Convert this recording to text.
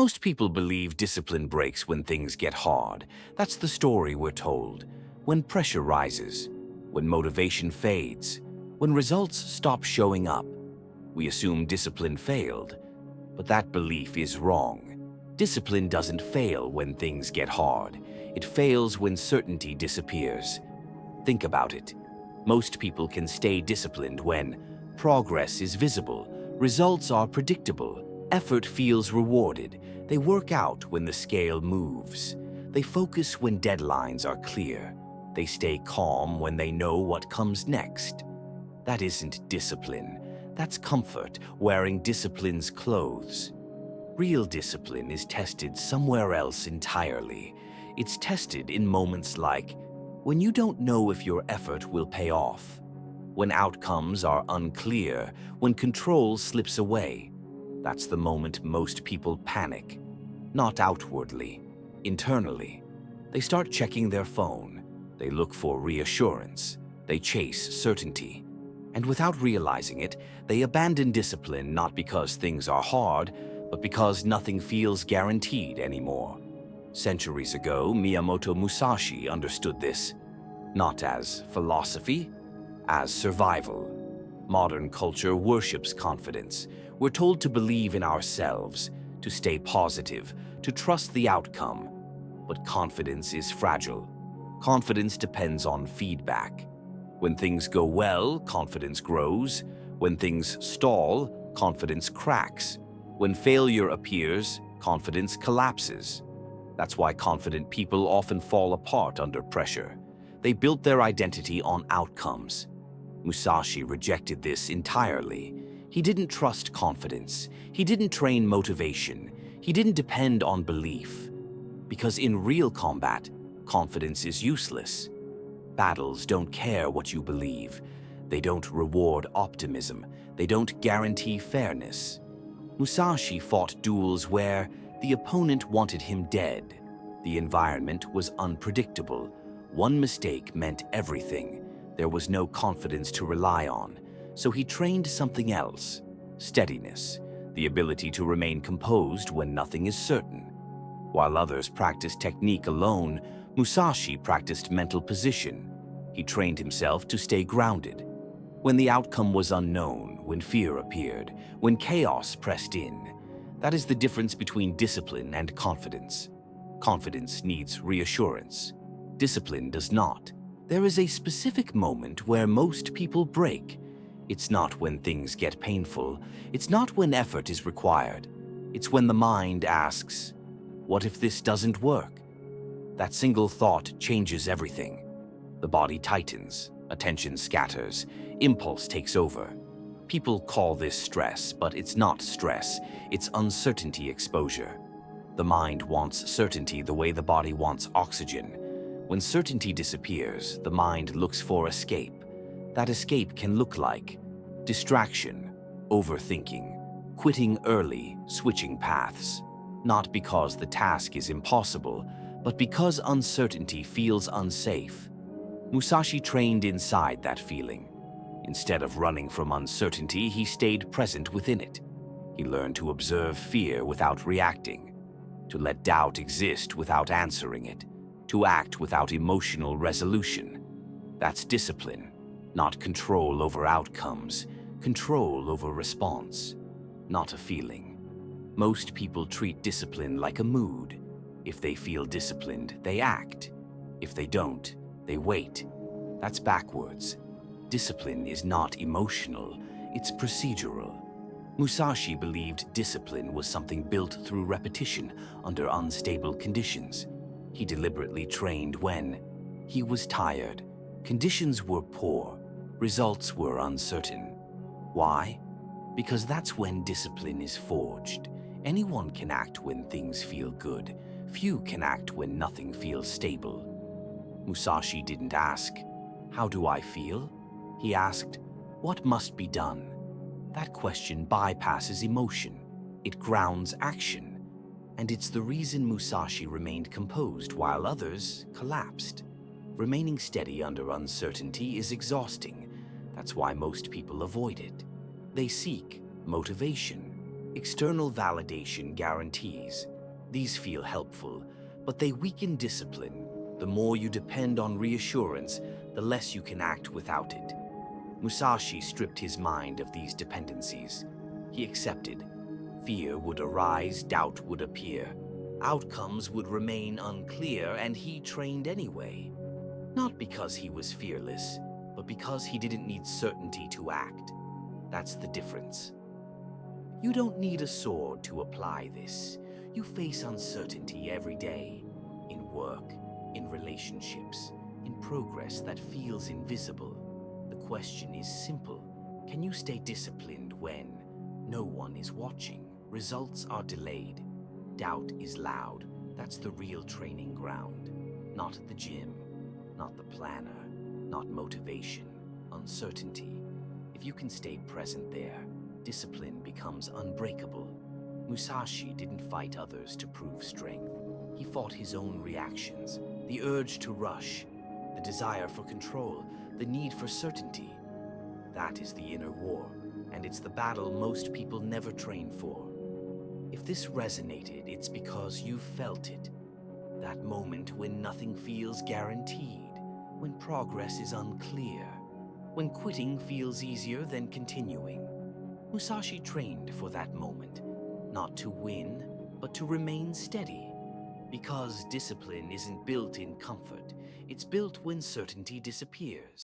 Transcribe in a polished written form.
Most people believe discipline breaks when things get hard. That's the story we're told. When pressure rises, when motivation fades, when results stop showing up, we assume discipline failed. But that belief is wrong. Discipline doesn't fail when things get hard. It fails when certainty disappears. Think about it. Most people can stay disciplined when progress is visible, results are predictable, effort feels rewarded. They work out when the scale moves. They focus when deadlines are clear. They stay calm when they know what comes next. That isn't discipline. That's comfort, wearing discipline's clothes. Real discipline is tested somewhere else entirely. It's tested in moments like when you don't know if your effort will pay off, when outcomes are unclear, when control slips away. That's the moment most people panic. Not outwardly, internally. They start checking their phone. They look for reassurance. They chase certainty. And without realizing it, they abandon discipline not because things are hard, but because nothing feels guaranteed anymore. Centuries ago, Miyamoto Musashi understood this, not as philosophy, as survival. Modern culture worships confidence. We're told to believe in ourselves, to stay positive, to trust the outcome. But confidence is fragile. Confidence depends on feedback. When things go well, confidence grows. When things stall, confidence cracks. When failure appears, confidence collapses. That's why confident people often fall apart under pressure. They built their identity on outcomes. Musashi rejected this entirely. He didn't trust confidence. He didn't train motivation. He didn't depend on belief. Because in real combat, confidence is useless. Battles don't care what you believe. They don't reward optimism. They don't guarantee fairness. Musashi fought duels where the opponent wanted him dead. The environment was unpredictable. One mistake meant everything. There was no confidence to rely on. So he trained something else: steadiness, the ability to remain composed when nothing is certain. While others practiced technique alone, Musashi practiced mental position. He trained himself to stay grounded. When the outcome was unknown, when fear appeared, when chaos pressed in. That is the difference between discipline and confidence. Confidence needs reassurance. Discipline does not. There is a specific moment where most people break. It's not when things get painful. It's not when effort is required. It's when the mind asks, "What if this doesn't work?" That single thought changes everything. The body tightens, attention scatters, impulse takes over. People call this stress, but it's not stress. It's uncertainty exposure. The mind wants certainty the way the body wants oxygen. When certainty disappears, the mind looks for escape. That escape can look like distraction, overthinking, quitting early, switching paths. Not because the task is impossible, but because uncertainty feels unsafe. Musashi trained inside that feeling. Instead of running from uncertainty, he stayed present within it. He learned to observe fear without reacting, to let doubt exist without answering it, to act without emotional resolution. That's discipline, not control over outcomes, control over response, not a feeling. Most people treat discipline like a mood. If they feel disciplined, they act. If they don't, they wait. That's backwards. Discipline is not emotional, it's procedural. Musashi believed discipline was something built through repetition under unstable conditions. He deliberately trained when he was tired, conditions were poor, results were uncertain. Why? Because that's when discipline is forged. Anyone can act when things feel good. Few can act when nothing feels stable. Musashi didn't ask, "How do I feel?" He asked, "What must be done?" That question bypasses emotion. It grounds action. And it's the reason Musashi remained composed while others collapsed. Remaining steady under uncertainty is exhausting. That's why most people avoid it. They seek motivation. External validation guarantees. These feel helpful, but they weaken discipline. The more you depend on reassurance, the less you can act without it. Musashi stripped his mind of these dependencies. He accepted. Fear would arise, doubt would appear. Outcomes would remain unclear, and he trained anyway. Not because he was fearless, but because he didn't need certainty to act. That's the difference. You don't need a sword to apply this. You face uncertainty every day, in work, in relationships, in progress that feels invisible. The question is simple. Can you stay disciplined when no one is watching? Results are delayed. Doubt is loud. That's the real training ground. Not the gym, not the planner, not motivation, uncertainty. If you can stay present there, discipline becomes unbreakable. Musashi didn't fight others to prove strength. He fought his own reactions, the urge to rush, the desire for control, the need for certainty. That is the inner war, and it's the battle most people never train for. If this resonated, it's because you felt it. That moment when nothing feels guaranteed, when progress is unclear, when quitting feels easier than continuing. Musashi trained for that moment, not to win, but to remain steady. Because discipline isn't built in comfort, it's built when certainty disappears.